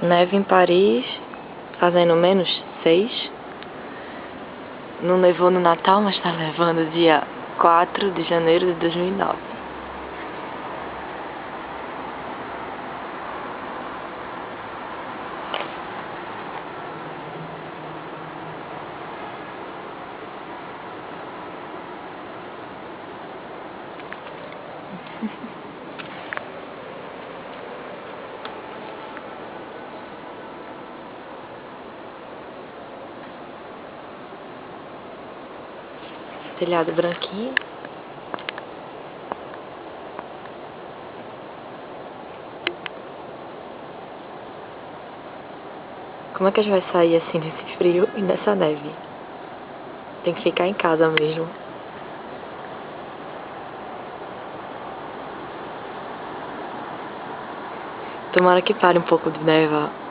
Neve em Paris, fazendo -6. Não nevou no Natal, mas tá nevando dia 4 de janeiro de 2009. Telhado branquinho. Como é que a gente vai sair assim nesse frio e nessa neve? Tem que ficar em casa mesmo. Tomara que pare um pouco de nevar.